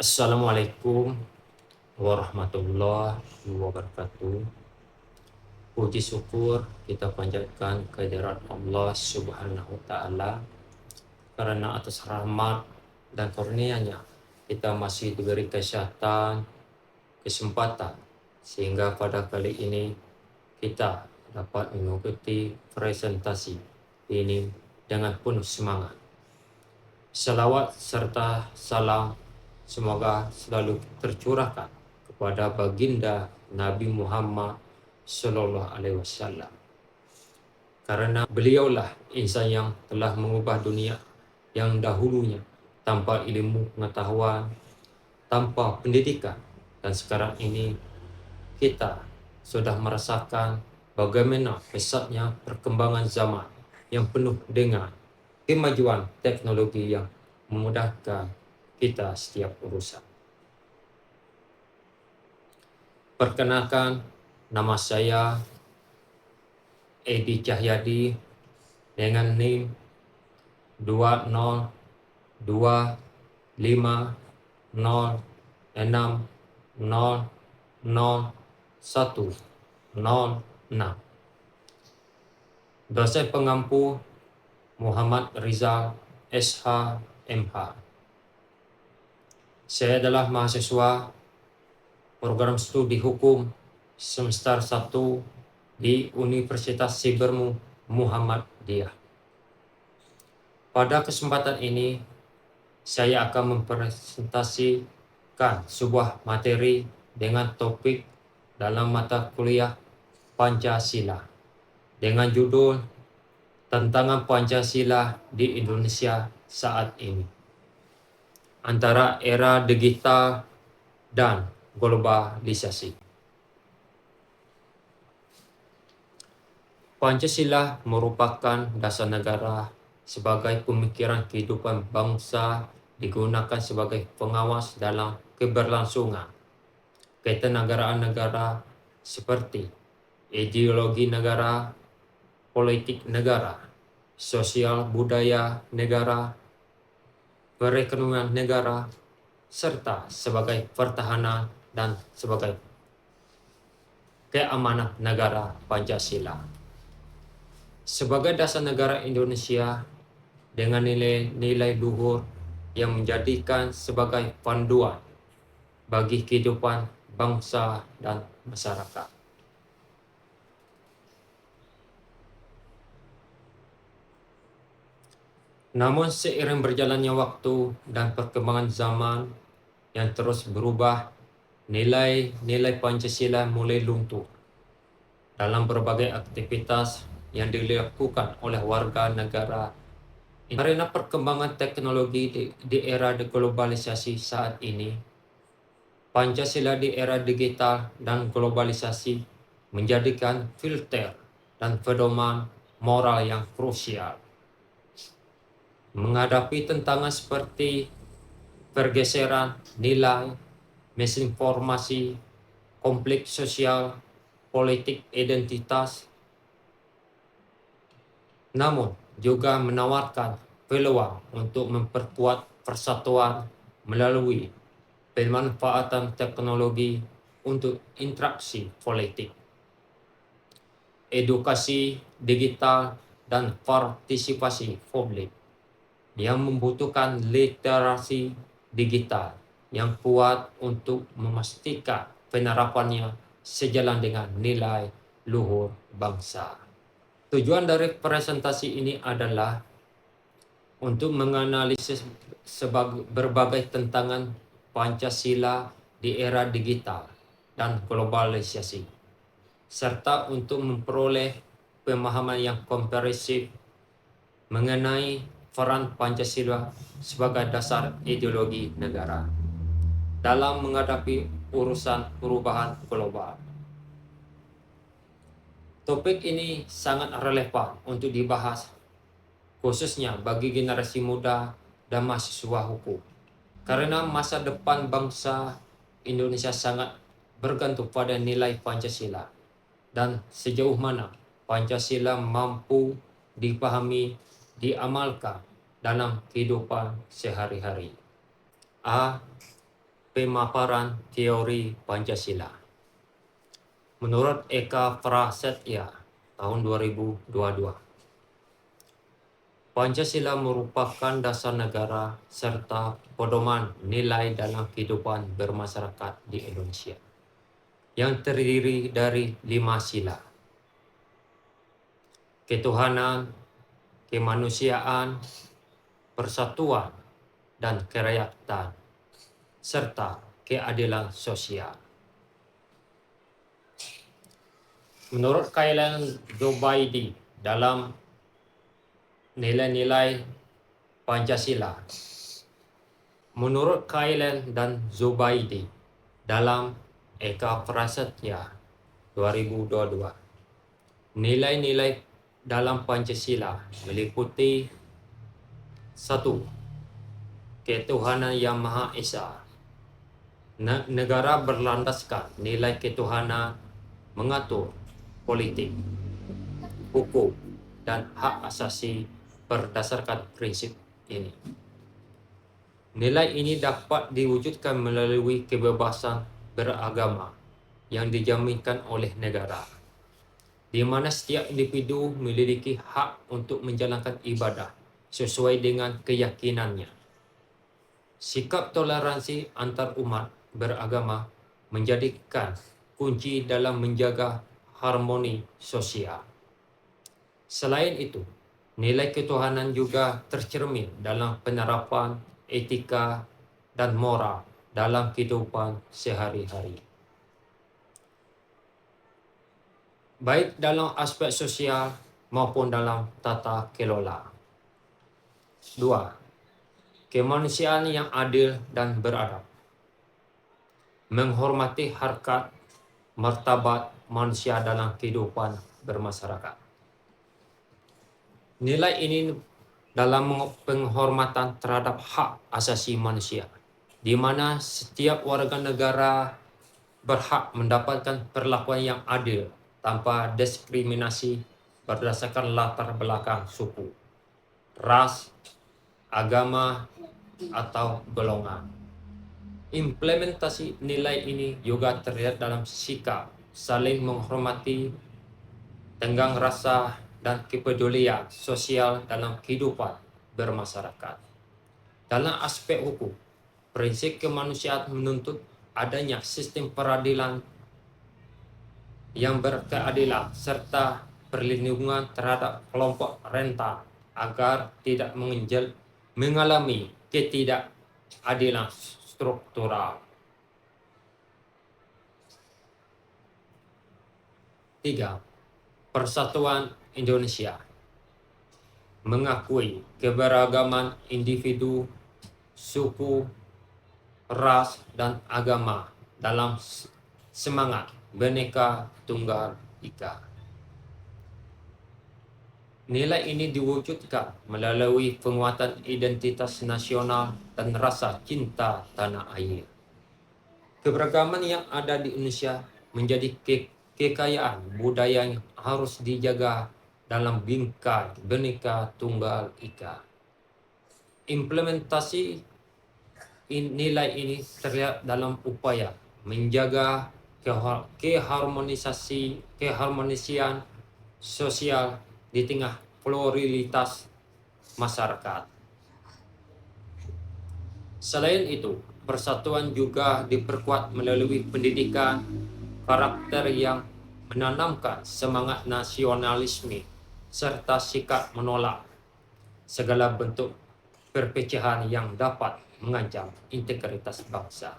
Assalamualaikum warahmatullahi wabarakatuh. Puji syukur kita panjatkan kehadirat Allah Subhanahu wa Ta'ala, karena atas rahmat dan karunia-Nya kita masih diberi kesehatan, kesempatan, sehingga pada kali ini kita dapat mengikuti presentasi ini dengan penuh semangat. Salawat serta salam semoga selalu tercurahkan kepada baginda Nabi Muhammad Sallallahu Alaihi Wasallam, karena beliaulah insan yang telah mengubah dunia yang dahulunya tanpa ilmu pengetahuan, tanpa pendidikan, dan sekarang ini kita sudah merasakan bagaimana pesatnya perkembangan zaman yang penuh dengan kemajuan teknologi yang memudahkan kita setiap urusan. Perkenalkan, nama saya Edi Cahyadi dengan NIM 20250600106. Dosen pengampu Muhammad Rizal SH MH. Saya adalah mahasiswa program studi hukum semester 1 di Universitas Siber Muhammadiyah. Pada kesempatan ini, saya akan mempresentasikan sebuah materi dengan topik dalam mata kuliah Pancasila dengan judul Tantangan Pancasila di Indonesia saat ini, antara era digital dan globalisasi. Pancasila merupakan dasar negara sebagai pemikiran kehidupan bangsa, digunakan sebagai pengawas dalam keberlangsungan ketenagaraan negara seperti ideologi negara, politik negara, sosial budaya negara, perekonomian negara, serta sebagai pertahanan dan sebagai keamanan negara Pancasila. Sebagai dasar negara Indonesia dengan nilai-nilai luhur yang menjadikan sebagai panduan bagi kehidupan bangsa dan masyarakat. Namun seiring berjalannya waktu dan perkembangan zaman yang terus berubah, nilai-nilai Pancasila mulai luntur dalam berbagai aktivitas yang dilakukan oleh warga negara. Karena perkembangan teknologi di era globalisasi saat ini, Pancasila di era digital dan globalisasi menjadikan filter dan pedoman moral yang krusial. Menghadapi tantangan seperti pergeseran nilai, misinformasi, konflik sosial, politik identitas, namun juga menawarkan peluang untuk memperkuat persatuan melalui pemanfaatan teknologi untuk interaksi politik, edukasi digital, dan partisipasi publik yang membutuhkan literasi digital yang kuat untuk memastikan penerapannya sejalan dengan nilai luhur bangsa. Tujuan dari presentasi ini adalah untuk menganalisis berbagai tantangan Pancasila di era digital dan globalisasi, serta untuk memperoleh pemahaman yang komprehensif mengenai peran Pancasila sebagai dasar ideologi negara dalam menghadapi urusan perubahan global. Topik ini sangat relevan untuk dibahas, khususnya bagi generasi muda dan mahasiswa hukum, karena masa depan bangsa Indonesia sangat bergantung pada nilai Pancasila dan sejauh mana Pancasila mampu dipahami, diamalkan dalam kehidupan sehari-hari. A. pemaparan teori Pancasila. Menurut Eka Prasetya tahun 2022, Pancasila merupakan dasar negara serta pedoman nilai dalam kehidupan bermasyarakat di Indonesia yang terdiri dari 5 sila: ketuhanan, kemanusiaan, persatuan, dan kerakyatan, serta keadilan sosial. Menurut Kailan Zubaidi dalam nilai-nilai Pancasila, menurut Kailan dan Zubaidi dalam Eka Prasetya 2022, nilai-nilai dalam Pancasila meliputi 1. Ketuhanan yang Maha Esa. Negara berlandaskan nilai ketuhanan mengatur politik, hukum, dan hak asasi berdasarkan prinsip ini. Nilai ini dapat diwujudkan melalui kebebasan beragama yang dijaminkan oleh negara, di mana setiap individu memiliki hak untuk menjalankan ibadah sesuai dengan keyakinannya. Sikap toleransi antar umat beragama menjadikan kunci dalam menjaga harmoni sosial. Selain itu, nilai ketuhanan juga tercermin dalam penerapan etika dan moral dalam kehidupan sehari-hari, baik dalam aspek sosial maupun dalam tata kelola. 2. Kemanusiaan yang adil dan beradab. Menghormati harkat martabat manusia dalam kehidupan bermasyarakat. Nilai ini dalam penghormatan terhadap hak asasi manusia, di mana setiap warga negara berhak mendapatkan perlakuan yang adil tanpa diskriminasi berdasarkan latar belakang suku, ras, agama, atau golongan. Implementasi nilai ini juga terlihat dalam sikap saling menghormati, tenggang rasa, dan kepedulian sosial dalam kehidupan bermasyarakat. Dalam aspek hukum, prinsip kemanusiaan menuntut adanya sistem peradilan yang berkeadilan serta perlindungan terhadap kelompok rentan agar tidak mengalami ketidakadilan struktural. 3. Persatuan Indonesia. Mengakui keberagaman individu, suku, ras, dan agama dalam semangat Bhinneka Tunggal Ika. Nilai ini diwujudkan melalui penguatan identitas nasional dan rasa cinta tanah air. Keberagaman yang ada di Indonesia menjadi kekayaan budaya yang harus dijaga dalam bingkai Bhinneka Tunggal Ika. Implementasi nilai ini terlihat dalam upaya menjaga keharmonisian sosial di tengah pluralitas masyarakat. Selain itu, persatuan juga diperkuat melalui pendidikan karakter yang menanamkan semangat nasionalisme serta sikap menolak segala bentuk perpecahan yang dapat mengancam integritas bangsa.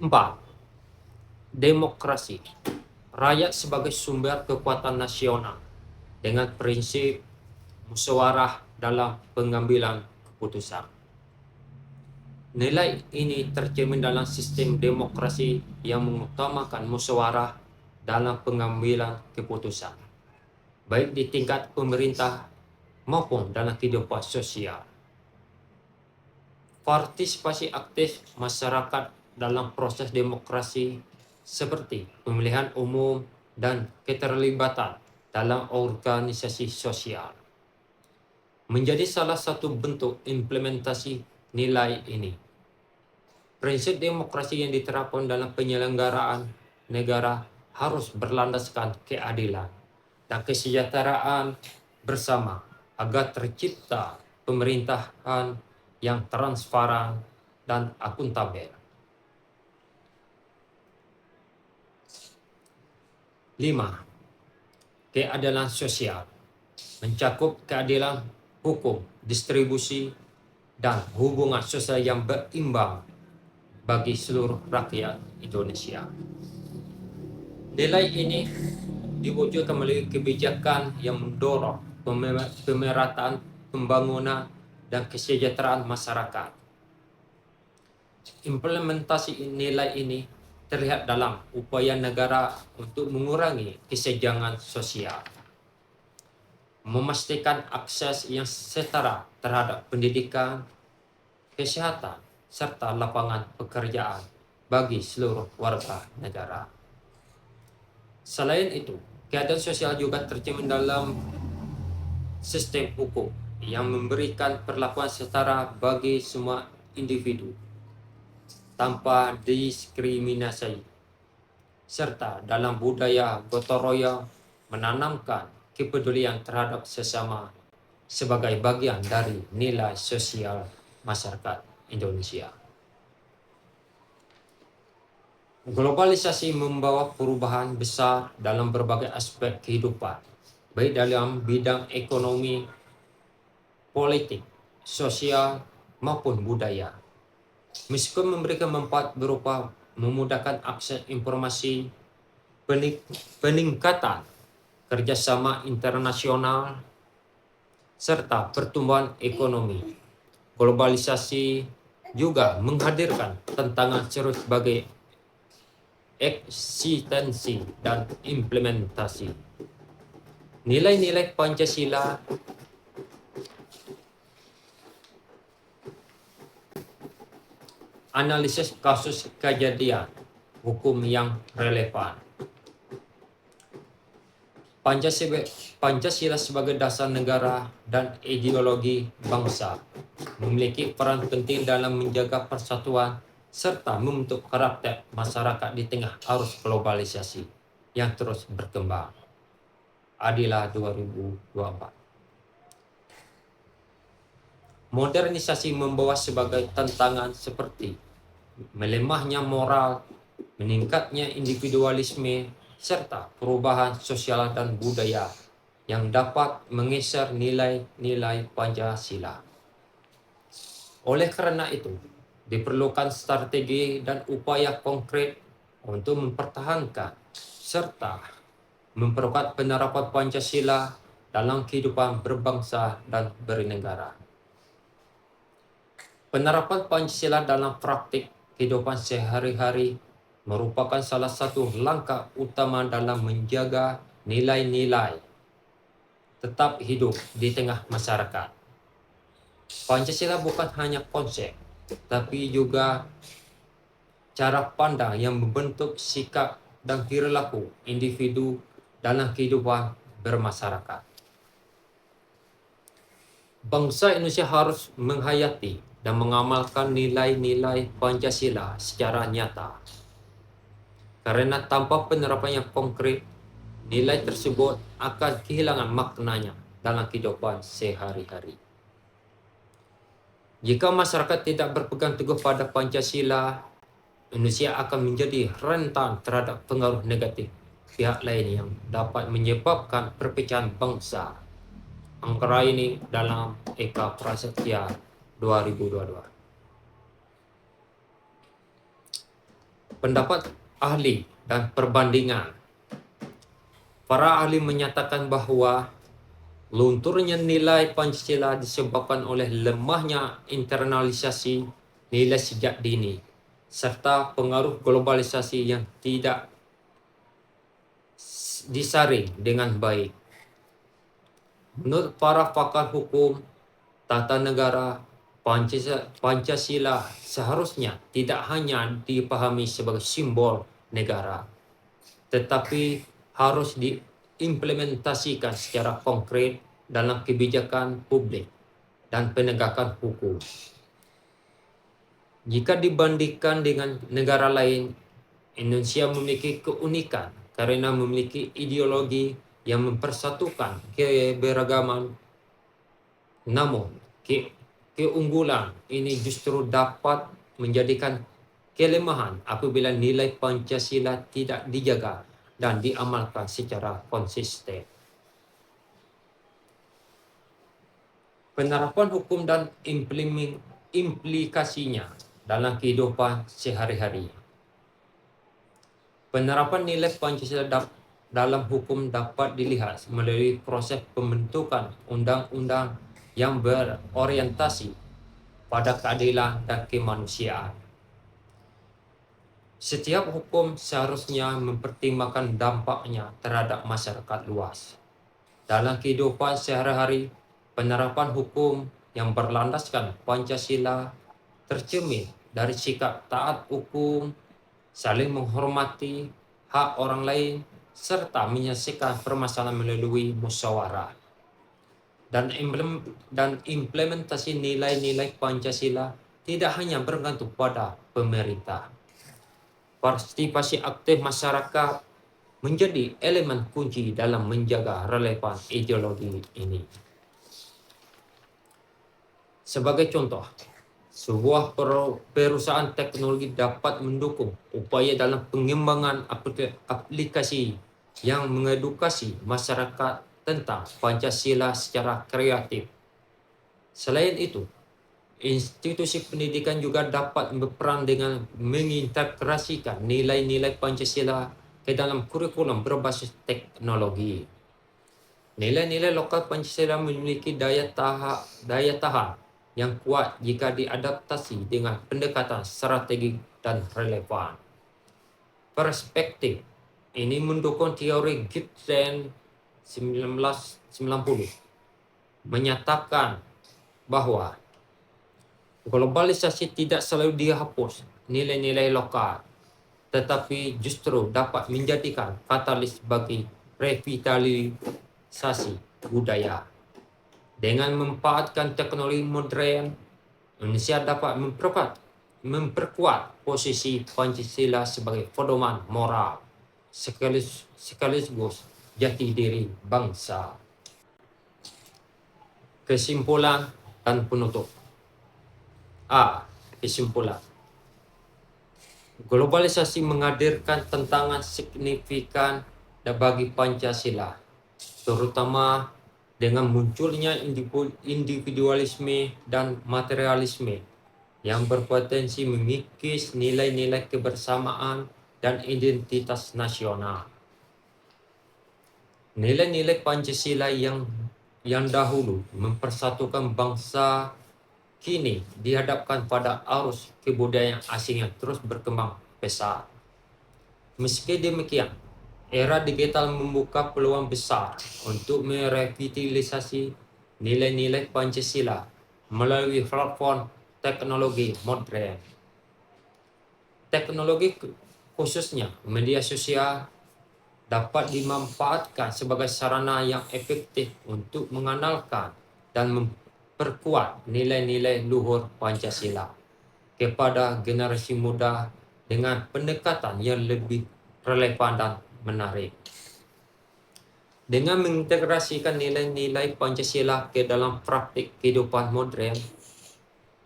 4. Demokrasi. Rakyat sebagai sumber kekuatan nasional dengan prinsip musyawarah dalam pengambilan keputusan. Nilai ini tercermin dalam sistem demokrasi yang mengutamakan musyawarah dalam pengambilan keputusan, baik di tingkat pemerintah maupun dalam kehidupan sosial. Partisipasi aktif masyarakat dalam proses demokrasi seperti pemilihan umum dan keterlibatan dalam organisasi sosial menjadi salah satu bentuk implementasi nilai ini. Prinsip demokrasi yang diterapkan dalam penyelenggaraan negara harus berlandaskan keadilan dan kesejahteraan bersama agar tercipta pemerintahan yang transparan dan akuntabel. 5. Keadilan sosial mencakup keadilan hukum, distribusi, dan hubungan sosial yang berimbang bagi seluruh rakyat Indonesia. Nilai ini diwujudkan melalui kebijakan yang mendorong pemerataan pembangunan dan kesejahteraan masyarakat. Implementasi nilai ini terlihat dalam upaya negara untuk mengurangi kesenjangan sosial, memastikan akses yang setara terhadap pendidikan, kesehatan, serta lapangan pekerjaan bagi seluruh warga negara. Selain itu, keadilan sosial juga tercermin dalam sistem hukum yang memberikan perlakuan setara bagi semua individu tanpa diskriminasi, serta dalam budaya gotong royong menanamkan kepedulian terhadap sesama sebagai bagian dari nilai sosial masyarakat Indonesia. Globalisasi membawa perubahan besar dalam berbagai aspek kehidupan, baik dalam bidang ekonomi, politik, sosial, maupun budaya. Meskipun memberikan manfaat berupa memudahkan akses informasi, peningkatan kerjasama internasional, serta pertumbuhan ekonomi, globalisasi juga menghadirkan tantangan serius sebagai eksistensi dan implementasi. Nilai-nilai Pancasila analisis kasus kejadian hukum yang relevan. Pancasila sebagai dasar negara dan ideologi bangsa memiliki peran penting dalam menjaga persatuan serta membentuk karakter masyarakat di tengah arus globalisasi yang terus berkembang. Adilah 2024. Modernisasi membawa sebagai tantangan seperti melemahnya moral, meningkatnya individualisme, serta perubahan sosial dan budaya yang dapat menggeser nilai-nilai Pancasila. Oleh karena itu, diperlukan strategi dan upaya konkret untuk mempertahankan serta memperkuat penerapan Pancasila dalam kehidupan berbangsa dan bernegara. Penerapan Pancasila dalam praktik kehidupan sehari-hari merupakan salah satu langkah utama dalam menjaga nilai-nilai tetap hidup di tengah masyarakat. Pancasila bukan hanya konsep, tapi juga cara pandang yang membentuk sikap dan perilaku individu dalam kehidupan bermasyarakat. Bangsa Indonesia harus menghayati dan mengamalkan nilai-nilai Pancasila secara nyata. Karena tanpa penerapan yang konkret, nilai tersebut akan kehilangan maknanya dalam kehidupan sehari-hari. Jika masyarakat tidak berpegang teguh pada Pancasila, Indonesia akan menjadi rentan terhadap pengaruh negatif pihak lain yang dapat menyebabkan perpecahan bangsa. Angkara ini dalam Eka Prasetya 2022. Pendapat ahli dan perbandingan. Para ahli menyatakan bahwa lunturnya nilai Pancasila disebabkan oleh lemahnya internalisasi nilai sejak dini, serta pengaruh globalisasi yang tidak disaring dengan baik. Menurut para pakar hukum tata negara, Pancasila seharusnya tidak hanya dipahami sebagai simbol negara, tetapi harus diimplementasikan secara konkret dalam kebijakan publik dan penegakan hukum. Jika dibandingkan dengan negara lain, Indonesia memiliki keunikan karena memiliki ideologi yang mempersatukan keberagaman. Namun, keunggulan ini justru dapat menjadikan kelemahan apabila nilai Pancasila tidak dijaga dan diamalkan secara konsisten. Penerapan hukum dan implikasinya dalam kehidupan sehari-hari. Penerapan nilai Pancasila dalam hukum dapat dilihat melalui proses pembentukan undang-undang yang berorientasi pada keadilan dan kemanusiaan. Setiap hukum seharusnya mempertimbangkan dampaknya terhadap masyarakat luas. Dalam kehidupan sehari-hari, penerapan hukum yang berlandaskan Pancasila tercermin dari sikap taat hukum, saling menghormati hak orang lain, serta menyelesaikan permasalahan melalui musyawarah. Dan implementasi nilai-nilai Pancasila tidak hanya bergantung pada pemerintah. Partisipasi aktif masyarakat menjadi elemen kunci dalam menjaga relevan ideologi ini. Sebagai contoh, sebuah perusahaan teknologi dapat mendukung upaya dalam pengembangan aplikasi yang mengedukasi masyarakat tentang Pancasila secara kreatif. Selain itu, institusi pendidikan juga dapat berperan dengan mengintegrasikan nilai-nilai Pancasila ke dalam kurikulum berbasis teknologi. Nilai-nilai lokal Pancasila memiliki daya tahan yang kuat jika diadaptasi dengan pendekatan strategik dan relevan. Perspektif ini mendukung teori Gibson 1990 menyatakan bahwa globalisasi tidak selalu dihapus nilai-nilai lokal, tetapi justru dapat menjadikan katalis bagi revitalisasi budaya. Dengan memanfaatkan teknologi modern, Indonesia dapat memperkuat posisi Pancasila sebagai pedoman moral sekaligus jati diri bangsa. Kesimpulan dan penutup. Kesimpulan. Globalisasi menghadirkan tantangan signifikan bagi Pancasila, terutama dengan munculnya individualisme dan materialisme yang berpotensi mengikis nilai-nilai kebersamaan dan identitas nasional. Nilai-nilai Pancasila yang dahulu mempersatukan bangsa kini dihadapkan pada arus kebudayaan asing yang terus berkembang pesat. Meski demikian, era digital membuka peluang besar untuk merevitalisasi nilai-nilai Pancasila melalui platform teknologi modern. Teknologi khususnya media sosial dapat dimanfaatkan sebagai sarana yang efektif untuk mengenalkan dan memperkuat nilai-nilai luhur Pancasila kepada generasi muda dengan pendekatan yang lebih relevan dan menarik. Dengan mengintegrasikan nilai-nilai Pancasila ke dalam praktik kehidupan modern,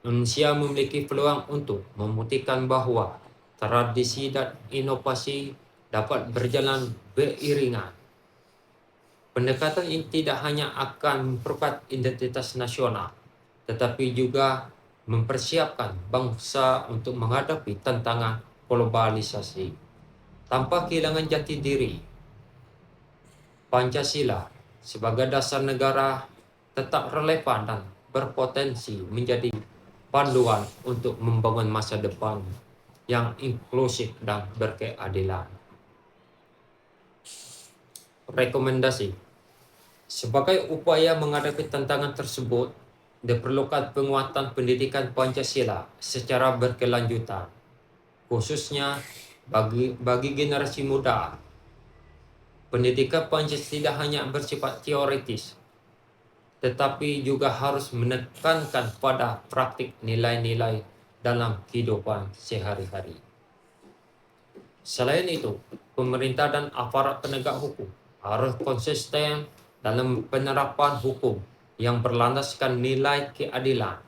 Indonesia memiliki peluang untuk membuktikan bahwa tradisi dan inovasi dapat berjalan beriringan. Pendekatan ini tidak hanya akan memperkuat identitas nasional, tetapi juga mempersiapkan bangsa untuk menghadapi tantangan globalisasi tanpa kehilangan jati diri. Pancasila sebagai dasar negara tetap relevan dan berpotensi menjadi panduan untuk membangun masa depan yang inklusif dan berkeadilan. Rekomendasi. Sebagai upaya menghadapi tantangan tersebut, diperlukan penguatan pendidikan Pancasila secara berkelanjutan, khususnya bagi generasi muda. Pendidikan Pancasila tidak hanya bersifat teoritis, tetapi juga harus menekankan pada praktik nilai-nilai dalam kehidupan sehari-hari. Selain itu, pemerintah dan aparat penegak hukum harus konsisten dalam penerapan hukum yang berlandaskan nilai keadilan,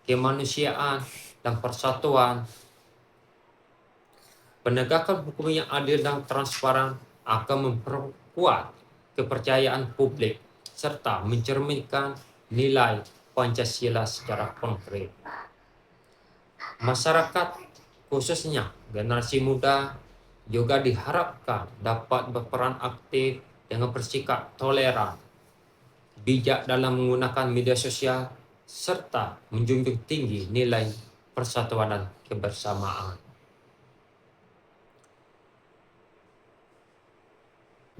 kemanusiaan, dan persatuan. Penegakan hukum yang adil dan transparan akan memperkuat kepercayaan publik serta mencerminkan nilai Pancasila secara konkret. Masyarakat, khususnya generasi muda, juga diharapkan dapat berperan aktif dengan bersikap toleran, bijak dalam menggunakan media sosial, serta menjunjung tinggi nilai persatuan dan kebersamaan.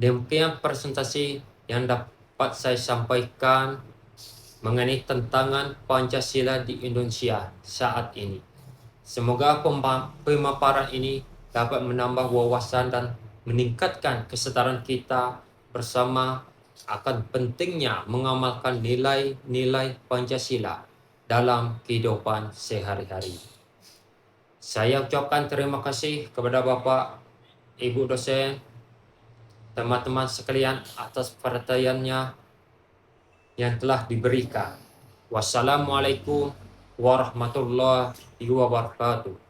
Demikian presentasi yang dapat saya sampaikan mengenai tantangan Pancasila di Indonesia saat ini. Semoga pemaparan ini dapat menambah wawasan dan meningkatkan kesedaran kita bersama akan pentingnya mengamalkan nilai-nilai Pancasila dalam kehidupan sehari-hari. Saya ucapkan terima kasih kepada Bapak, Ibu dosen, teman-teman sekalian atas perhatiannya yang telah diberikan. Wassalamualaikum warahmatullahi wabarakatuh.